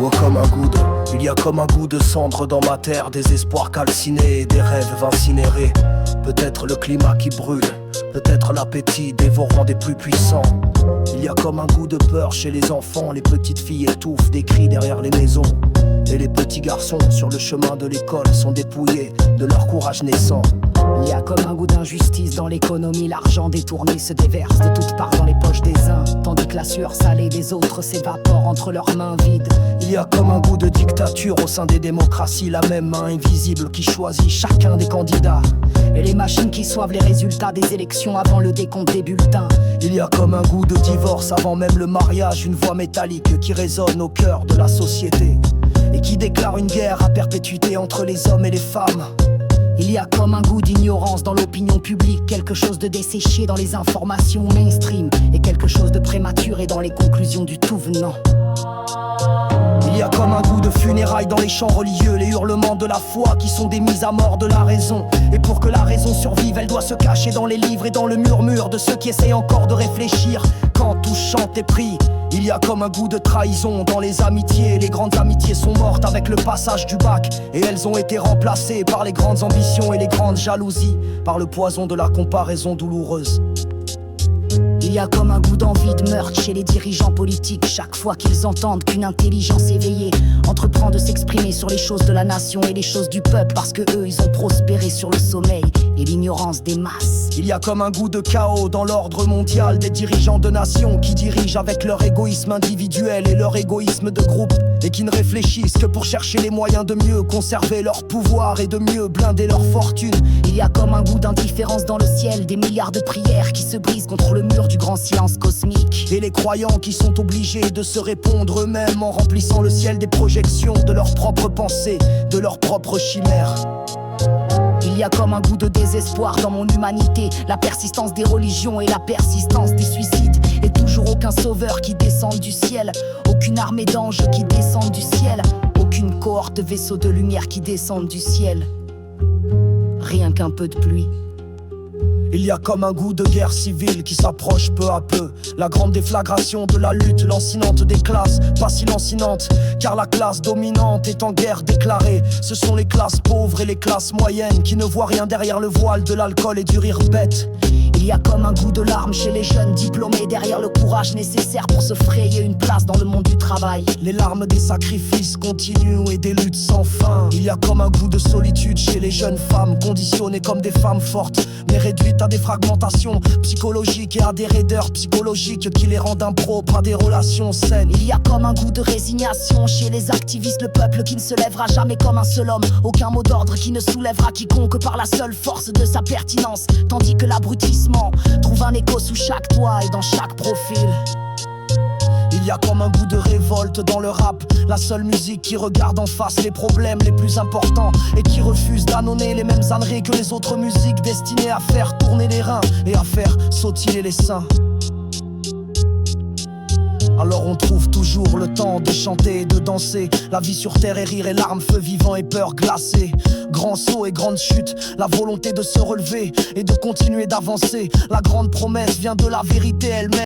Oh, comme un goût de, il y a comme un goût de cendre dans ma terre, des espoirs calcinés et des rêves incinérés. Peut-être le climat qui brûle, peut-être l'appétit dévorant des plus puissants. Il y a comme un goût de peur chez les enfants, les petites filles étouffent des cris derrière les maisons. Et les petits garçons sur le chemin de l'école sont dépouillés de leur courage naissant. Il y a comme un goût d'injustice dans l'économie, l'argent détourné se déverse de toutes parts dans les poches des uns, tandis que la sueur salée des autres s'évapore entre leurs mains vides. Il y a comme un goût de dictature au sein des démocraties, la même main invisible qui choisit chacun des candidats. Et les machines qui soivent les résultats des élections avant le décompte des bulletins. Il y a comme un goût de divorce avant même le mariage, une voix métallique qui résonne au cœur de la société et qui déclare une guerre à perpétuité entre les hommes et les femmes. Il y a comme un goût d'ignorance dans l'opinion publique, quelque chose de desséché dans les informations mainstream et quelque chose de prématuré dans les conclusions du tout venant. Il y a comme un goût de funérailles dans les chants religieux, les hurlements de la foi qui sont des mises à mort de la raison. Et pour que la raison survive, elle doit se cacher dans les livres et dans le murmure de ceux qui essayent encore de réfléchir. Quand tout chante est pris, il y a comme un goût de trahison dans les amitiés. Les grandes amitiés sont mortes avec le passage du bac, et elles ont été remplacées par les grandes ambitions et les grandes jalousies, par le poison de la comparaison douloureuse. Il y a comme un goût d'envie de meurtre chez les dirigeants politiques chaque fois qu'ils entendent qu'une intelligence éveillée entreprend de s'exprimer sur les choses de la nation et les choses du peuple, parce que eux ils ont prospéré sur le sommeil et l'ignorance des masses. Il y a comme un goût de chaos dans l'ordre mondial des dirigeants de nations qui dirigent avec leur égoïsme individuel et leur égoïsme de groupe, et qui ne réfléchissent que pour chercher les moyens de mieux conserver leur pouvoir et de mieux blinder leur fortune. Il y a comme un goût d'indifférence dans le ciel, des milliards de prières qui se brisent contre le mur du grand silence cosmique. Et les croyants qui sont obligés de se répondre eux-mêmes en remplissant le ciel des projections de leurs propres pensées, de leurs propres chimères. Il y a comme un goût de désespoir dans mon humanité, la persistance des religions et la persistance des suicides. Et toujours aucun sauveur qui descend du ciel, aucune armée d'anges qui descendent du ciel, aucune cohorte de vaisseaux de lumière qui descendent du ciel. Rien qu'un peu de pluie. Il y a comme un goût de guerre civile qui s'approche peu à peu. La grande déflagration de la lutte lancinante des classes, pas si lancinante, car la classe dominante est en guerre déclarée. Ce sont les classes pauvres et les classes moyennes qui ne voient rien derrière le voile de l'alcool et du rire bête. Il y a comme un goût de larmes chez les jeunes diplômés derrière le courage nécessaire pour se frayer une place dans le monde du travail. Les larmes des sacrifices continus et des luttes sans fin. Il y a comme un goût de solitude chez les jeunes femmes, conditionnées comme des femmes fortes, mais réduites à des fragmentations psychologiques et à des raideurs psychologiques qui les rendent impropres à des relations saines. Il y a comme un goût de résignation chez les activistes, le peuple qui ne se lèvera jamais comme un seul homme, aucun mot d'ordre qui ne soulèvera quiconque par la seule force de sa pertinence, tandis que l'abrutissement trouve un écho sous chaque toit et dans chaque profil. Il y a comme un goût de révolte dans le rap, la seule musique qui regarde en face les problèmes les plus importants et qui refuse d'annoncer les mêmes âneries que les autres musiques destinées à faire tourner les reins et à faire sautiller les seins. Alors on trouve toujours le temps de chanter et de danser. La vie sur terre est rire et larmes, feu vivant et peur glacée. Grand saut et grande chute, la volonté de se relever et de continuer d'avancer. La grande promesse vient de la vérité elle-même.